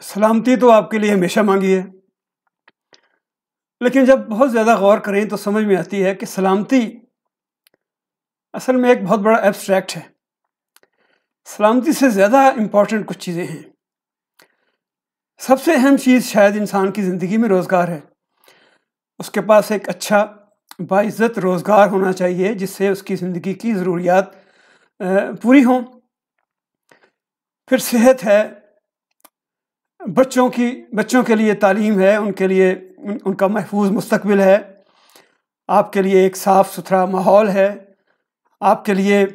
सलामती तो आपके लिए हमेशा मांगी है, लेकिन जब बहुत ज़्यादा गौर करें तो समझ में आती है कि सलामती असल में एक बहुत बड़ा एब्स्ट्रैक्ट है। सलामती से ज़्यादा इम्पॉर्टेंट कुछ चीज़ें हैं। सबसे अहम चीज़ शायद इंसान की ज़िंदगी में रोज़गार है। उसके पास एक अच्छा बाइज़्ज़त रोज़गार होना चाहिए जिससे उसकी ज़िंदगी की ज़रूरियात पूरी हों। फिर सेहत है, बच्चों के लिए तालीम है, उनके लिए उनका महफूज मुस्तकबिल है, आपके लिए एक साफ़ सुथरा माहौल है, आपके लिए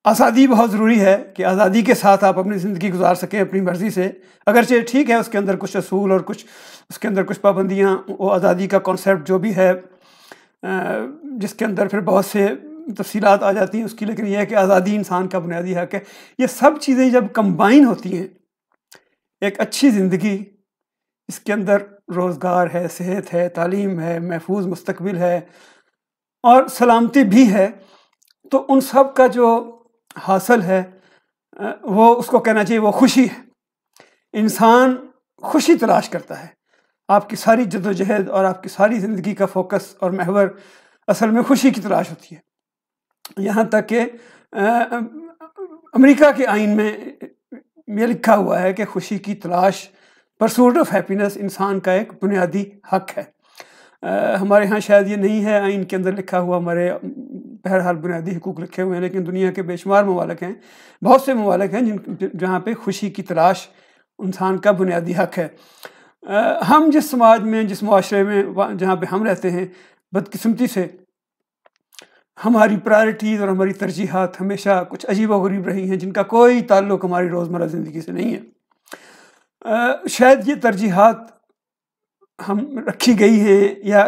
आज़ादी बहुत ज़रूरी है कि आज़ादी के साथ आप अपनी ज़िंदगी गुजार सकें अपनी मर्ज़ी से। अगरचे ठीक है उसके अंदर कुछ असूल और कुछ उसके अंदर कुछ पाबंदियाँ, वो आज़ादी का कॉन्सेप्ट जो भी है जिसके अंदर फिर बहुत से तफ़सीलात आ जाती हैं उसकी, लेकिन यह है कि आज़ादी इंसान का बुनियादी हक़ है। ये सब चीज़ें जब कंबाइन होती हैं, एक अच्छी ज़िंदगी इसके अंदर रोज़गार है, सेहत है, तालीम है, महफूज मुस्तकबिल है और सलामती भी है, तो उन सब का जो हासिल है वो उसको कहना चाहिए वो खुशी है। इंसान खुशी तलाश करता है। आपकी सारी जद्दोजहद और आपकी सारी ज़िंदगी का फोकस और महवर असल में खुशी की तलाश होती है। यहाँ तक कि अमेरिका के आइन में ये लिखा हुआ है कि खुशी की तलाश, परसूट ऑफ हैप्पीनेस इंसान का एक बुनियादी हक़ है। हमारे यहाँ शायद ये नहीं है आइन के अंदर लिखा हुआ, हमारे बहरहाल बुनियादी हुकूक लिखे हुए हैं, लेकिन दुनिया के बेशुमार ममालिक हैं, बहुत से ममालिक हैं जहाँ पे खुशी की तलाश इंसान का बुनियादी हक़ है। हम जिस समाज में, जिस मुआशरे में जहाँ पे हम रहते हैं, बदकिस्मती से हमारी प्रायोरिटीज़ और हमारी तरजीहात हमेशा कुछ अजीब व गरीब रही हैं जिनका कोई ताल्लुक़ हमारी रोज़मर्रा ज़िंदगी से नहीं है। शायद ये तरजीहात हम रखी गई हैं या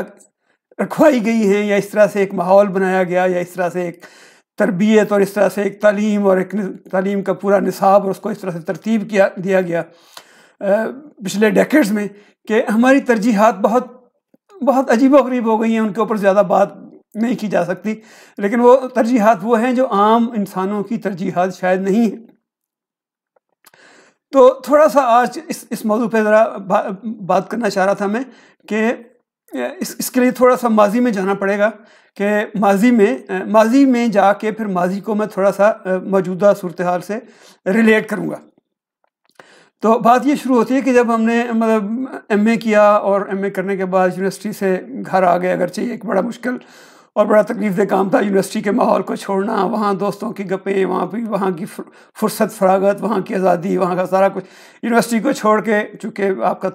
रखवाई गई हैं, या इस तरह से एक माहौल बनाया गया, या इस तरह से एक तरबियत और इस तरह से एक तालीम और एक तालीम का पूरा निसाब और उसको इस तरह से तरतीब दिया गया पिछले डेकेड्स में कि हमारी तरजीहात बहुत अजीब व गरीब हो गई हैं। उनके ऊपर ज़्यादा बात नहीं की जा सकती, लेकिन वो तरजीहात वो हैं जो आम इंसानों की तरजीहात शायद नहीं है। तो थोड़ा सा आज इस मौजू पे ज़रा बात करना चाह रहा था मैं कि इसके लिए थोड़ा सा माजी में जाना पड़ेगा कि माजी में जाके फिर माजी को मैं थोड़ा सा मौजूदा सूरत हाल से रिलेट करूँगा। तो बात ये शुरू होती है कि जब हमने मतलब एमए किया और एमए करने के बाद यूनिवर्सिटी से घर आ गए, अगरचे एक बड़ा मुश्किल और बड़ा तकलीफ़देह काम था यूनिवर्सिटी के माहौल को छोड़ना, वहाँ दोस्तों की गप्पें, वहाँ की फुर्सत फरागत, वहाँ की आज़ादी, वहाँ का सारा कुछ यूनिवर्सिटी को छोड़ के, चूँकि आपका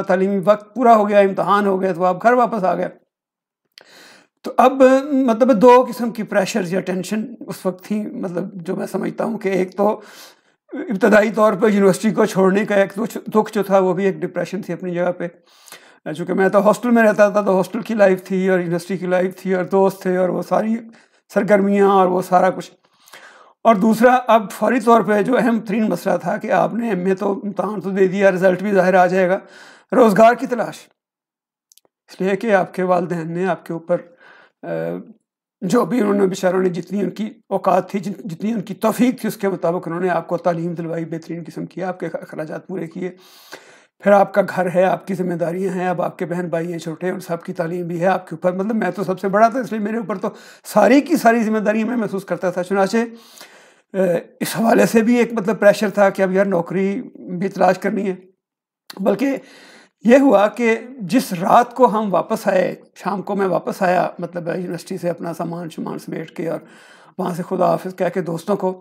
तालीमी वक्त पूरा हो गया, इम्तहान हो गया, तो आप घर वापस आ गए। तो अब मतलब दो किस्म की प्रेशर्स या टेंशन उस वक्त थी, मतलब जो मैं समझता हूँ कि एक तो इब्तदाई तौर पर यूनिवर्सिटी को छोड़ने का एक दुख जो था, वो भी एक डिप्रेशन थी अपनी जगह पे। चूँकि मैं तो हॉस्टल में रहता था, तो हॉस्टल की लाइफ थी और यूनिवर्सिटी की लाइफ थी और दोस्त थे और वो सारी सरगर्मियाँ और वो सारा कुछ। और दूसरा अब फौरी तौर पे जो अहम तरीन मसला था कि आपने एमए तो इम्तहान तो दे दिया, रिज़ल्ट भी ज़ाहिर आ जाएगा, रोज़गार की तलाश। इसलिए कि आपके वालिदैन ने आपके ऊपर जो भी उन्होंने बेचारों ने जितनी उनकी औकात थी, जितनी उनकी तौफीक थी, उसके मुताबिक उन्होंने आपको तालीम दिलवाई, बेहतरीन किस्म की, आपके अखराजात पूरे किए। फिर आपका घर है, आपकी जिम्मेदारियां हैं, अब आपके बहन भाई हैं छोटे, उन सब की तालीम भी है आपके ऊपर। मतलब मैं तो सबसे बड़ा था, इसलिए मेरे ऊपर तो सारी की सारी जिम्मेदारियां मैं महसूस करता था। चुनाचे इस हवाले से भी एक मतलब प्रेशर था कि अब यार नौकरी भी तलाश करनी है। बल्कि ये हुआ कि जिस रात को हम वापस आए, शाम को मैं वापस आया मतलब यूनिवर्सिटी से अपना सामान समेट के और वहाँ से खुदा हाफिज़ कह के दोस्तों को,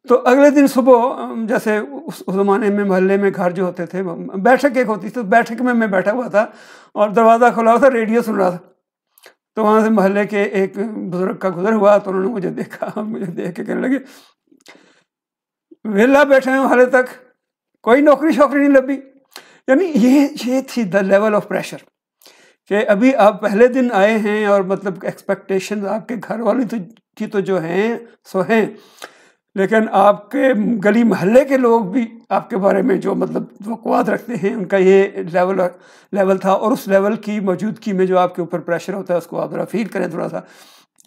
तो अगले दिन सुबह जैसे उस ज़माने में मोहल्ले में घर जो होते थे, बैठक एक होती थी, तो बैठक में मैं बैठा हुआ था और दरवाज़ा खुला हुआ था, रेडियो सुन रहा था। तो वहाँ से मोहल्ले के एक बुज़ुर्ग का गुज़र हुआ, तो उन्होंने मुझे देखा, मुझे देख के कहने लगे, वेला बैठे हैं हाले तक, कोई नौकरी शौकरी नहीं लगी। यानी ये थी द लेवल ऑफ प्रेशर कि अभी आप पहले दिन आए हैं और मतलब एक्सपेक्टेशन आपके घर वाली की तो जो हैं सो हैं, लेकिन आपके गली मोहल्ले के लोग भी आपके बारे में जो मतलब तवक्कुआत रखते हैं, उनका ये लेवल था। और उस लेवल की मौजूदगी में जो आपके ऊपर प्रेशर होता है, उसको आप ज़रा फील करें थोड़ा सा,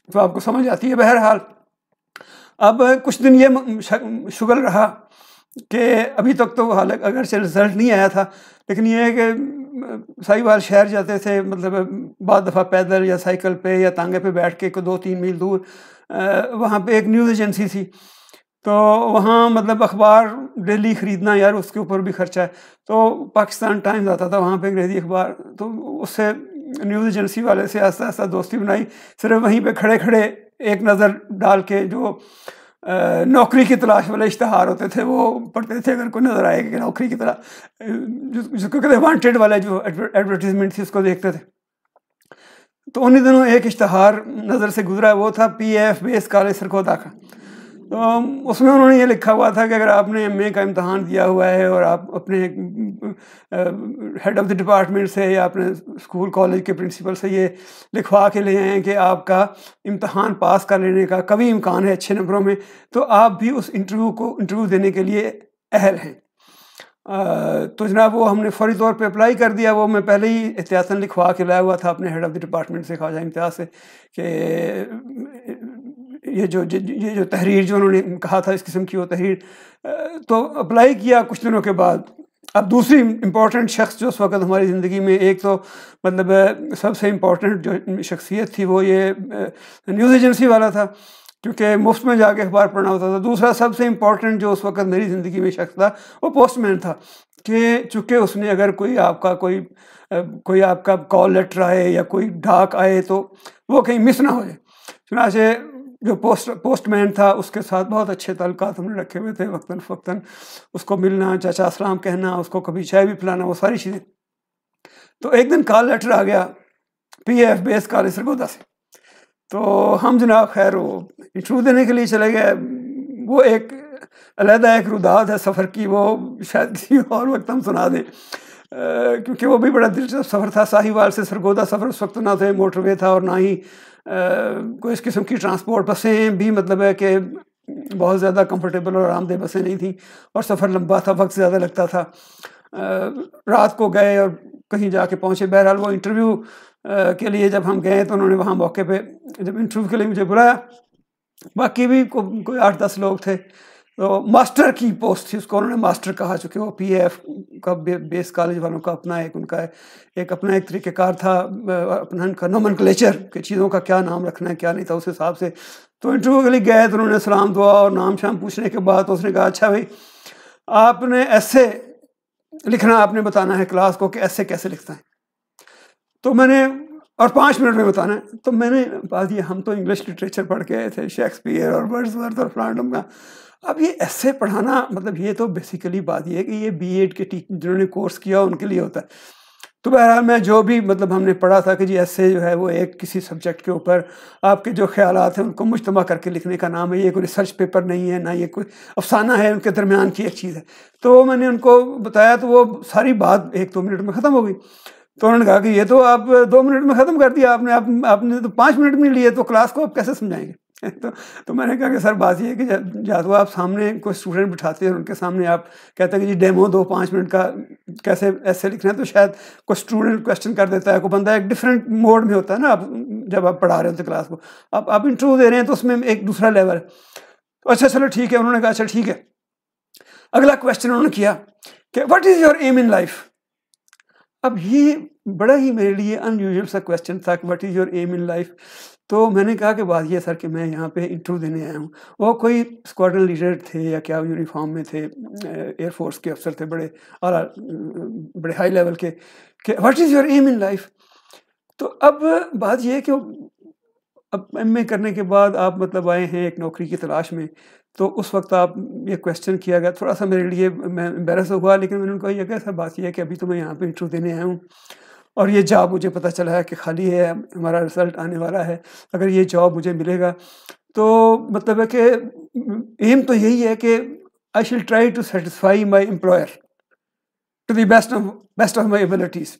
तो आपको समझ आती है। बहरहाल अब कुछ दिन ये शुगल रहा कि अभी तक तो हालांकि अगर रिजल्ट नहीं आया था, लेकिन ये है कि साहिवाल शहर जाते थे, मतलब बाद दफ़ा पैदल या साइकिल पे या तांगे पे बैठ के 2-3 मील दूर वहाँ पे एक न्यूज़ एजेंसी थी, तो वहाँ मतलब अखबार डेली ख़रीदना यार उसके ऊपर भी खर्चा है। तो पाकिस्तान टाइम्स आता था वहाँ पे अंग्रेज़ी अखबार, तो उससे न्यूज़ एजेंसी वाले से आस्ता आस्ता दोस्ती बनाई। सिर्फ वहीं पे खड़े खड़े एक नज़र डाल के जो नौकरी की तलाश वाले इश्तहार होते थे वो पढ़ते थे, अगर कोई नज़र आए कि नौकरी की तरह जिसको कहते वांटेड वाले जो एडवर्टीजमेंट थी उसको देखते थे। तो उन्हीं दिनों एक इश्तहार नज़र से गुजरा, वो था PAF बेस कॉलेज सरगोदा का। तो उसमें उन्होंने ये लिखा हुआ था कि अगर आपने MA का इम्तहान दिया हुआ है और आप अपने हेड ऑफ़ द डिपार्टमेंट से या अपने स्कूल कॉलेज के प्रिंसिपल से ये लिखवा के ले आए हैं कि आपका इम्तहान पास कर लेने का कभी इम्कान है अच्छे नंबरों में, तो आप भी उस इंटरव्यू देने के लिए अहल हैं। तो जनाब वो हमने फौरी तौर पे अप्लाई कर दिया। वो मैं पहले ही एहतियातन लिखवा के लाया हुआ था अपने हेड ऑफ़ द डिपार्टमेंट से, ख्वाजा इम्तियाज़ से, कि ये जो तहरीर जो उन्होंने कहा था इस किस्म की वो तहरीर, तो अप्लाई किया। कुछ दिनों के बाद अब दूसरी इम्पॉर्टेंट शख्स जो उस वक्त हमारी ज़िंदगी में, एक तो मतलब सबसे इम्पॉर्टेंट जो शख्सियत थी वो ये न्यूज़ एजेंसी वाला था, क्योंकि मुफ्त में जाके अखबार पढ़ना होता था। दूसरा सबसे इम्पॉर्टेंट जो उस वक्त मेरी ज़िंदगी में शख्स था वो पोस्टमैन था, कि चूँकि उसने अगर कोई आपका कॉल लेटर आए या कोई डाक आए तो वो कहीं मिस ना हो जाए। चुनांचे जो पोस्टमैन था उसके साथ बहुत अच्छे ताल्लुकात हमने रखे हुए थे, वक्तन फ़क्तन उसको मिलना, चाचा अस्सलाम कहना, उसको कभी चाय भी पिलाना, वो सारी चीज़ें। तो एक दिन कॉल लेटर आ गया PAF बेस कॉलेज सरगोदा से। तो हम जनाब खैर वो इंटरव्यू देने के लिए चले गए। वो एक अलहदा एक रुदात है सफ़र की, वो शायद किसी और वक्त हम सुना दें, क्योंकि वो भी बड़ा दिलचस्प सफ़र था। साहिवाल से सरगोदा सफ़र उस वक्त ना तो मोटरवे था और ना ही कोई इस किस्म की ट्रांसपोर्ट। बसें भी मतलब है कि बहुत ज़्यादा कंफर्टेबल और आरामदेह बसें नहीं थी, और सफ़र लंबा था, वक्त ज़्यादा लगता था। रात को गए और कहीं जाके पहुँचे। बहरहाल वो इंटरव्यू के लिए जब हम गए तो उन्होंने वहाँ मौके पे जब इंटरव्यू के लिए मुझे बुलाया, बाकी भी कोई 8-10 लोग थे। तो मास्टर की पोस्ट थी, उसको उन्होंने मास्टर कहा, चूँकि वो PAF का बेस कॉलेज वालों का अपना एक तरीक़ेकार था, अपना उनका नोमेनक्लेचर कि चीज़ों का क्या नाम रखना है क्या नहीं था, उस हिसाब से। तो इंटरव्यू के लिए गए तो उन्होंने सलाम दुआ और नाम शाम पूछने के बाद तो उसने कहा, अच्छा भाई आपने ऐसे लिखना, आपने बताना है क्लास को कि ऐसे कैसे लिखता है। तो मैंने, और 5 मिनट में बताना है। तो मैंने बात ये, हम तो इंग्लिश लिटरेचर पढ़ के आए थे, शेक्सपियर और वर्ड्सवर्थ और फ्रांडम का। अब ये ऐसे पढ़ाना, मतलब ये तो बेसिकली बात ये है कि ये B.Ed के जिन्होंने कोर्स किया उनके लिए होता है। तो बहरहाल मैं जो भी मतलब हमने पढ़ा था कि जी ऐसे जो है वो एक किसी सब्जेक्ट के ऊपर आपके जो ख्यालात हैं उनको मुज्तमा करके लिखने का नाम है। ये कोई रिसर्च पेपर नहीं है, ना ये कोई अफसाना है, उनके दरमियान की एक चीज़ है। तो मैंने उनको बताया तो वो सारी बात 1-2 मिनट में ख़त्म हो गई। तो उन्होंने कहा कि ये तो आप 2 मिनट में ख़त्म कर दिया आपने तो 5 मिनट में लिए, तो क्लास को आप कैसे समझाएंगे? तो मैंने कहा कि सर बात ये है कि या तो आप सामने कोई स्टूडेंट बिठाते हैं और उनके सामने आप कहते हैं कि जी डेमो दो 5 मिनट का, कैसे ऐसे लिखना है, तो शायद कोई स्टूडेंट क्वेश्चन कर देता है, कोई बंदा एक डिफरेंट मोड में होता है ना, आप जब आप पढ़ा रहे होते क्लास को, आप इंटरव्यू दे रहे हैं तो उसमें एक दूसरा लेवल है। तो अच्छा चलो ठीक है, उन्होंने कहा अच्छा ठीक है। अगला क्वेश्चन उन्होंने किया कि what is your aim in life. अब ये बड़ा ही मेरे लिए अनयूजुअल सा क्वेश्चन था कि what is your aim in life. तो मैंने कहा कि बात ये सर कि मैं यहाँ पे इंटरव्यू देने आया हूँ। वो कोई स्क्वाड्रन लीडर थे या क्या यूनिफॉर्म में थे, एयरफोर्स के अफसर थे, बड़े आला, बड़े हाई लेवल के, कि what is your aim in life. तो अब बात ये है कि अब MA करने के बाद आप मतलब आए हैं एक नौकरी की तलाश में, तो उस वक्त आप ये क्वेश्चन किया गया, थोड़ा सा मेरे लिए मैं एम्बेरस हुआ, लेकिन मैंने उनको ये कहा सर बात ये है कि अभी तो मैं यहाँ पे इंटरव्यू देने आया हूँ और ये जॉब मुझे पता चला है कि खाली है, हमारा रिज़ल्ट आने वाला है, अगर ये जॉब मुझे मिलेगा तो मतलब है कि एम तो यही है कि I shall try to satisfy my employer to the best of my abilities.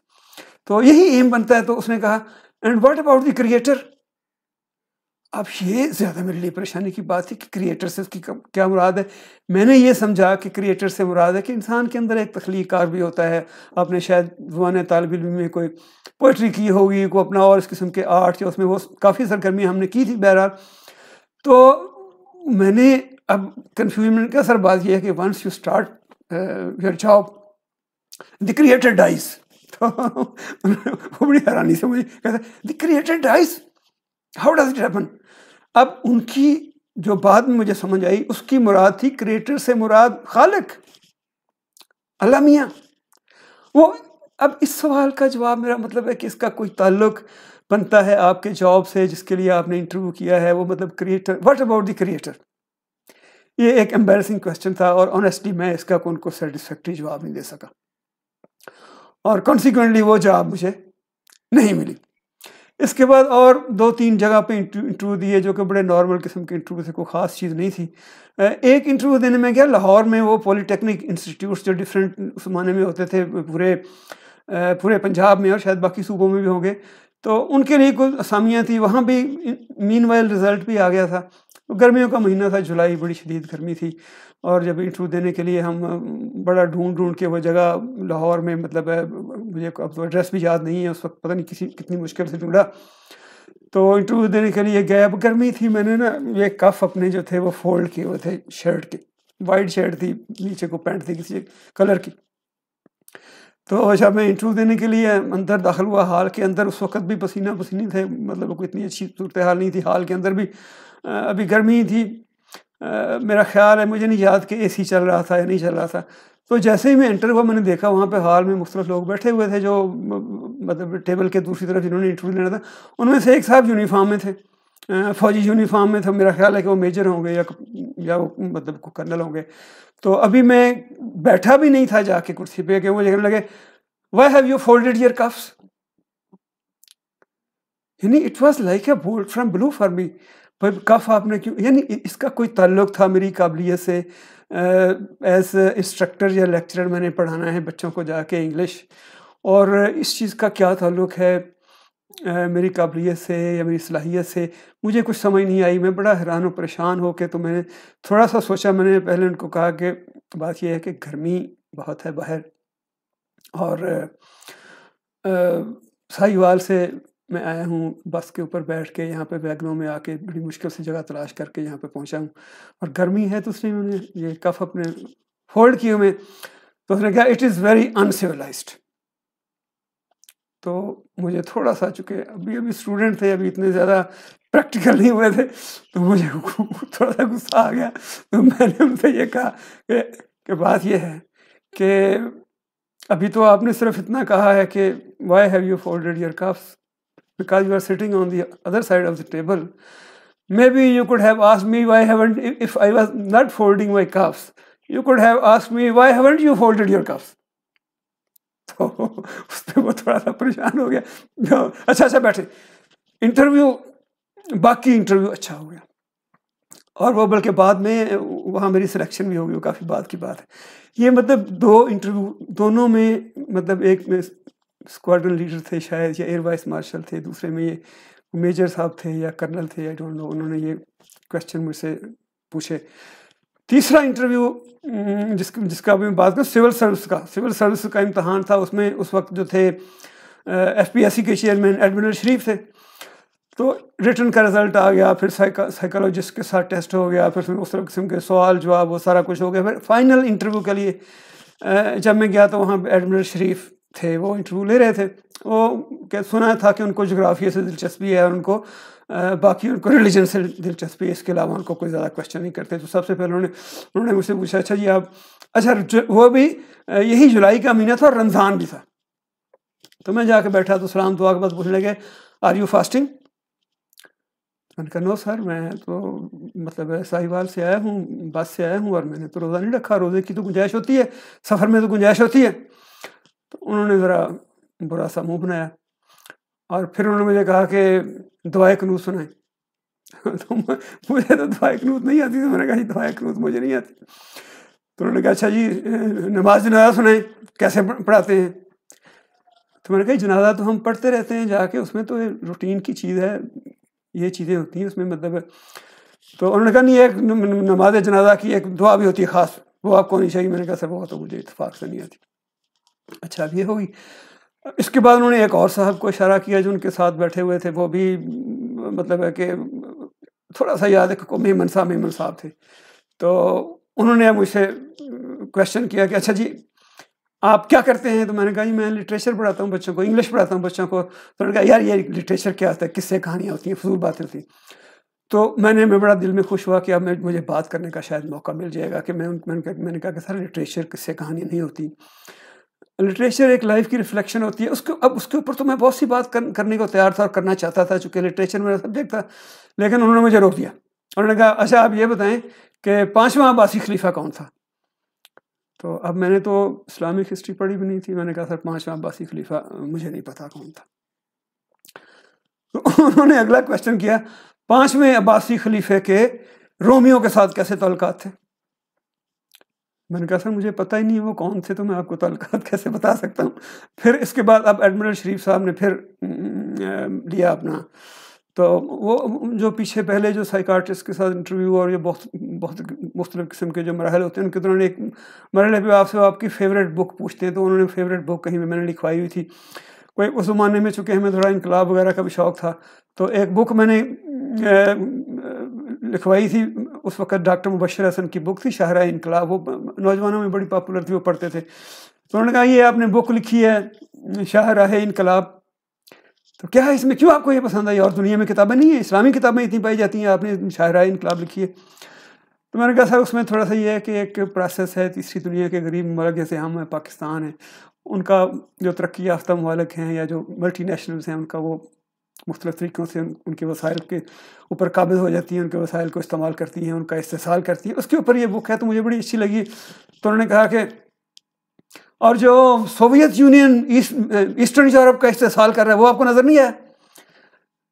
तो यही एम बनता है। तो उसने कहा and what about the creator. अब ये ज़्यादा मेरे लिए परेशानी की बात थी कि क्रिएटर से उसकी क्या मुराद है। मैंने ये समझा कि क्रिएटर से मुराद है कि इंसान के अंदर एक तख्लीक़ भी होता है। आपने शायद ज़माने तालिब इल्म में कोई पोइट्री की होगी, कोई अपना और इस किस्म के आर्ट या उसमें वो काफ़ी सरगर्मी हमने की थी। बहरहाल तो मैंने अब कन्फ्यूजन का सर बात यह है कि once you start your job the creator dies. तो वो बड़ी हैरानी से मुझे कहते the creator dies, how does it happen. अब उनकी जो बाद में मुझे समझ आई, उसकी मुराद थी क्रिएटर से मुराद खालिक, अल्लाह मियाँ। वो अब इस सवाल का जवाब मेरा मतलब है कि इसका कोई ताल्लुक बनता है आपके जॉब से जिसके लिए आपने इंटरव्यू किया है, वो मतलब creator, what about the creator. ये एक एम्बैरेसिंग क्वेश्चन था और ऑनेस्टली मैं इसका उनको सेटिस्फैक्ट्री जवाब नहीं दे सका और कॉन्सिक्वेंटली वो जवाब मुझे नहीं मिली। इसके बाद और 2-3 जगह पे इंटरव्यू दिए जो कि बड़े नॉर्मल किस्म के इंटरव्यू थे, कोई ख़ास चीज़ नहीं थी। एक इंटरव्यू देने में गया लाहौर में, वो पॉलीटेक्निक इंस्टीट्यूट्स जो डिफरेंट उस ज़माने में होते थे पूरे पंजाब में और शायद बाकी सूबों में भी होंगे, तो उनके लिए कुछ असामियाँ थी। वहाँ भी मीनवाइल रिज़ल्ट भी आ गया था। गर्मियों का महीना था, जुलाई, बड़ी शदीद गर्मी थी और जब इंटरव्यू देने के लिए हम बड़ा ढूंढ के वो जगह लाहौर में, मतलब मुझे अब तो एड्रेस भी याद नहीं है, उस वक्त पता नहीं कितनी मुश्किल से ढूंढा, तो इंटरव्यू देने के लिए गया। अब गर्मी थी, मैंने ना ये कफ अपने जो थे वो फोल्ड किए हुए थे शर्ट के, वाइट शर्ट थी, नीचे को पैंट थी किसी कलर की। तो जब मैं इंटरव्यू देने के लिए अंदर दाखिल हुआ, हाल के अंदर उस वक्त भी पसीना पसीनी थे, मतलब कोई इतनी अच्छी सूरत हाल नहीं थी, हाल के अंदर भी अभी गर्मी थी। मेरा ख्याल है, मुझे नहीं याद कि एसी चल रहा था या नहीं चल रहा था। तो जैसे ही मैं एंटर हुआ, मैंने देखा वहाँ पे हाल में मुख्तलिफ लोग बैठे हुए थे जो मतलब टेबल के दूसरी तरफ जिन्होंने इंटरव्यू लेना था, उनमें से एक साहब यूनिफॉर्म में थे, फ़ौजी यूनिफॉर्म में थे। मेरा ख्याल है कि वो मेजर होंगे या वो मतलब कर्नल होंगे। तो अभी मैं बैठा भी नहीं था जाके कुर्सी पे कि वो कहने लगे why have you folded your cuffs, यानी it was like a bolt from blue for me. पर कफ आपने क्यों, यानी इसका कोई ताल्लुक था मेरी काबिलियत से। एज इंस्ट्रक्टर या लेक्चरर मैंने पढ़ाना है बच्चों को जाके इंग्लिश, और इस चीज़ का क्या ताल्लुक है मेरी काबिलियत से या मेरी सलाहियत से, मुझे कुछ समझ नहीं आई। मैं बड़ा हैरान और परेशान हो के, तो मैंने थोड़ा सा सोचा। मैंने पहले उनको कहा कि बात यह है कि गर्मी बहुत है बाहर, और साहिवाल से मैं आया हूँ, बस के ऊपर बैठ के यहाँ पे वैगनों में आके बड़ी मुश्किल से जगह तलाश करके यहाँ पे पहुँचा हूँ और गर्मी है। तो उसने मैंने ये कफ अपने फोल्ड किए हुए, तो उसने कहा इट इज़ वेरी अनसिविलाइज्ड। तो मुझे थोड़ा सा, चूँकि अभी स्टूडेंट थे, अभी इतने ज़्यादा प्रैक्टिकल नहीं हुए थे, तो मुझे थोड़ा सा गुस्सा आ गया। तो मैंने उनसे ये कहा कि बात ये है कि अभी तो आपने सिर्फ इतना कहा है कि why have you folded your coughs because you are sitting on the other side of the table. Maybe you could have asked me why haven't, if I was not folding my cuffs, you could have asked me why haven't you folded your cuffs. तो उस पर वो थोड़ा सा परेशान हो गया। अच्छा बैठे। इंटरव्यू, बाकी इंटरव्यू अच्छा हो गया, और वो बल्कि बाद में वहाँ मेरी सिलेक्शन भी हो गई, वो काफ़ी बाद की बात है। ये मतलब 2 इंटरव्यू, दोनों में मतलब एक में स्क्वाड्रन लीडर थे शायद, या एयर वाइस मार्शल थे, दूसरे में ये मेजर साहब थे या कर्नल थे, आई डोंट नो, उन्होंने ये क्वेश्चन मुझसे पूछे। तीसरा इंटरव्यू जिसका अभी मैं बात करूँ, सिविल सर्विस का इम्तहान था। उसमें उस वक्त जो थे FPSC के चेयरमैन एडमिरल शरीफ थे। तो रिटर्न का रिज़ल्ट आ गया, फिर साइकोलॉजिस्ट के साथ टेस्ट हो गया, फिर उस किस्म के सवाल जवाब वो सारा कुछ हो गया। फिर फाइनल इंटरव्यू के लिए जब मैं गया तो वहाँ एडमिरल शरीफ थे, वो इंटरव्यू ले रहे थे। वो क्या सुना था कि उनको जोग्राफिया से दिलचस्पी है और उनको बाकी उनको रिलीजन से दिलचस्पी है, इसके अलावा उनको कोई ज़्यादा क्वेश्चन नहीं करते। तो सबसे पहले उन्होंने मुझसे पूछा, अच्छा जी आप, अच्छा वो भी यही जुलाई का महीना था और रमज़ान भी था। तो मैं जाके बैठा तो सलाम दुआ के बाद पूछने लगे आर यू फास्टिंग। मैंने कहा नो सर, मैं तो मतलब साहिवाल से आया हूँ, बस से आया हूँ और मैंने तो रोज़ा नहीं रखा, रोज़े की तो गुंजाइश होती है, सफ़र में तो गुंजाइश होती है। तो उन्होंने ज़रा बुरा सा मुंह बनाया और फिर उन्होंने मुझे कहा कि दुआए कनूत सुनाए। तो मुझे तो दुआए कनूत नहीं आती, तो मैंने कहा जी दुआए कनूत मुझे नहीं आती। तो उन्होंने कहा अच्छा जी नमाज जनाजा सुनाए, कैसे पढ़ाते हैं। तो मैंने कहा जनाजा तो हम पढ़ते रहते हैं जाके, उसमें तो रूटीन की चीज़ है, ये चीज़ें होती हैं उसमें, मतलब। तो उन्होंने कहा नहीं, एक नमाज जनाजा की एक दुआ भी होती है ख़ास, वो आपको नहीं चाहिए। मैंने कहा सर वो तो मुझे इत्तेफाक से नहीं आती। अच्छा अब ये होगी। इसके बाद उन्होंने एक और साहब को इशारा किया जो उनके साथ बैठे हुए थे, वो भी मतलब है कि थोड़ा सा याद है कि मेमन साहब थे। तो उन्होंने मुझसे क्वेश्चन किया कि अच्छा जी आप क्या करते हैं? तो मैंने कहा जी मैं लिटरेचर पढ़ाता हूँ बच्चों को, इंग्लिश पढ़ाता हूँ बच्चों को। तो उन्होंने कहा यार ये लिटरेचर क्या होता है, किससे कहानियाँ होती हैं, फजूल बातें होती हैं। तो मैं बड़ा दिल में खुश हुआ कि अब मुझे बात करने का शायद मौका मिल जाएगा कि मैंने कहा कि सर लिटरेचर किससे कहानियाँ नहीं होती, लिटरेचर एक लाइफ की रिफ्लेक्शन होती है। उसके ऊपर तो मैं बहुत सी बात करने को तैयार था और करना चाहता था, चूँकि लिटरेचर मेरा सब्जेक्ट था, लेकिन उन्होंने मुझे रोक दिया। उन्होंने कहा अच्छा आप ये बताएं कि 5वां अब्बासी खलीफा कौन था? तो अब मैंने तो इस्लामिक हिस्ट्री पढ़ी भी नहीं थी। मैंने कहा सर 5वां अब्बासी खलीफा मुझे नहीं पता कौन था। तो उन्होंने अगला क्वेश्चन किया 5वें अब्बासी खलीफे के रोमियो के साथ कैसे ताल्लुकात थे? मैंने कहा सर मुझे पता ही नहीं वो कौन थे, तो मैं आपको ताल्लुकात कैसे बता सकता हूँ। फिर इसके बाद अब एडमिरल शरीफ साहब ने फिर लिया अपना, तो वो जो पीछे पहले जो साइकाट्रिस्ट के साथ इंटरव्यू और ये बहुत मुख्तलिफ किस्म के जो मराहल होते हैं, उनके दौरान एक मरहले पे आपसे आपकी फेवरेट बुक पूछते हैं। तो उन्होंने फेवरेट बुक कहीं भी मैंने लिखवाई हुई थी कोई उस ज़माने में, चूँकि हमें थोड़ा इनकलाब वगैरह का भी शौक़ था, तो एक बुक मैंने लिखवाई थी। उस वक्त डॉक्टर मुबशर हसन की बुक थी शाहराए इनकलाब, वो नौजवानों में बड़ी पॉपुलर थी, वो पढ़ते थे। तो उन्होंने कहा ये आपने बुक लिखी है शाहराए इनकलाब, तो क्या है इसमें, क्यों आपको ये पसंद आई? और दुनिया में किताबें नहीं है, इस्लामी किताबें इतनी पाई जाती हैं, आपने शाहराए इनकलाब लिखी है। तो मैंने कहा सर उसमें थोड़ा सा ये है कि एक प्रोसेस है, तीसरी दुनिया के गरीब मुल्क जैसे हम हैं, पाकिस्तान है, उनका जो तरक्की याफ्ता ममालिक हैं या जो मल्टी नेशनल्स हैं, उनका वो मुख्तलिफ तरीक़ों से उनके वसाइल के ऊपर काबिज़ हो जाती हैं, उनके वसाइल को इस्तेमाल करती हैं, उनका इस्तेसाल करती हैं। उसके ऊपर ये बुक है, तो मुझे बड़ी अच्छी लगी। तो उन्होंने कहा कि और जो सोवियत यूनियन ईस्टर्न यूरोप का इस्तेसाल कर रहा है वो आपको नज़र नहीं आया?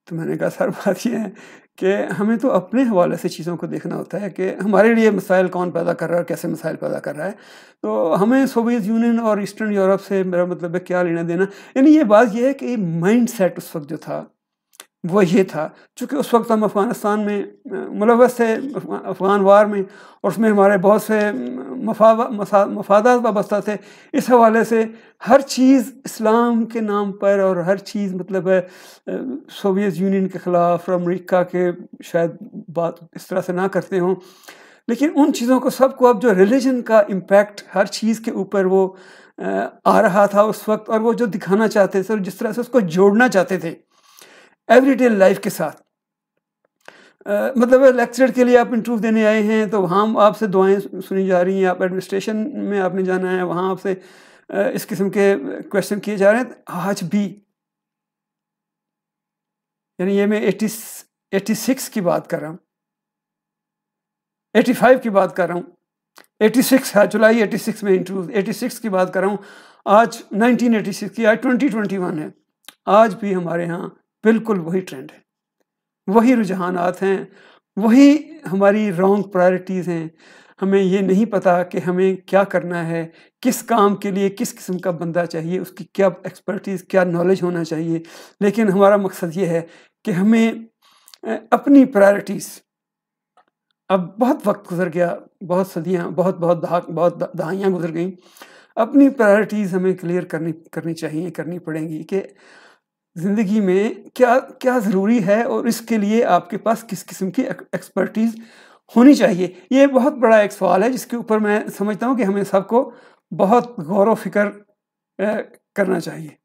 तो मैंने कहा सर बात ये है कि हमें तो अपने हवाले से चीज़ों को देखना होता है कि हमारे लिए मसाइल कौन पैदा कर रहा है, कैसे मसाइल पैदा कर रहा है। तो हमें सोवियत यूनियन और ईस्टर्न यूरोप से मेरा मतलब है क्या लेना देना। यानी ये बात ये है कि माइंड सेट उस वक्त जो था वो ये था, चूँकि उस वक्त हम अफ़गानिस्तान में मुलव्वस थे, अफ़गान वार में, और उसमें हमारे बहुत से मफादात वाबस्ता थे। इस हवाले से हर चीज़ इस्लाम के नाम पर और हर चीज़ मतलब है सोवियत यूनियन के ख़िलाफ़ और अमेरिका के शायद बात इस तरह से ना करते हों, लेकिन उन चीज़ों को सबको अब जो रिलीजन का इम्पैक्ट हर चीज़ के ऊपर वो आ रहा था उस वक्त, और वो जो दिखाना चाहते थे और जिस तरह से उसको जोड़ना चाहते थे एवरीडे लाइफ के साथ। मतलब लेक्चर के लिए आप इंटरव्यू देने आए हैं तो वहाँ आपसे दुआएं सुनी जा रही हैं, आप एडमिनिस्ट्रेशन में आपने जाना है, वहाँ आपसे इस किस्म के क्वेश्चन किए जा रहे हैं आज भी। यानी ये मैं 86 की बात कर रहा हूँ, 85 की बात कर रहा हूँ, 86 है, जुलाई 86 में इंटरव्यू, 86 की बात कर रहा हूँ। आज 1986 की, आज 2021 है, आज भी हमारे यहाँ बिल्कुल वही ट्रेंड है, वही रुझानात हैं, वही हमारी रॉन्ग प्रायोरिटीज़ हैं। हमें ये नहीं पता कि हमें क्या करना है, किस काम के लिए किस किस्म का बंदा चाहिए, उसकी क्या एक्सपर्टीज़, क्या नॉलेज होना चाहिए। लेकिन हमारा मकसद ये है कि हमें अपनी प्रायोरिटीज़, अब बहुत वक्त गुजर गया, बहुत सदियाँ, बहुत दहाइयाँ गुजर गई, अपनी प्रायोरिटीज़ हमें क्लियर करनी चाहिए, करनी पड़ेंगी कि ज़िंदगी में क्या क्या ज़रूरी है और इसके लिए आपके पास किस किस्म की एक्सपर्टीज़ होनी चाहिए। ये बहुत बड़ा एक सवाल है जिसके ऊपर मैं समझता हूँ कि हमें सबको बहुत गौर व फ़िक्र करना चाहिए।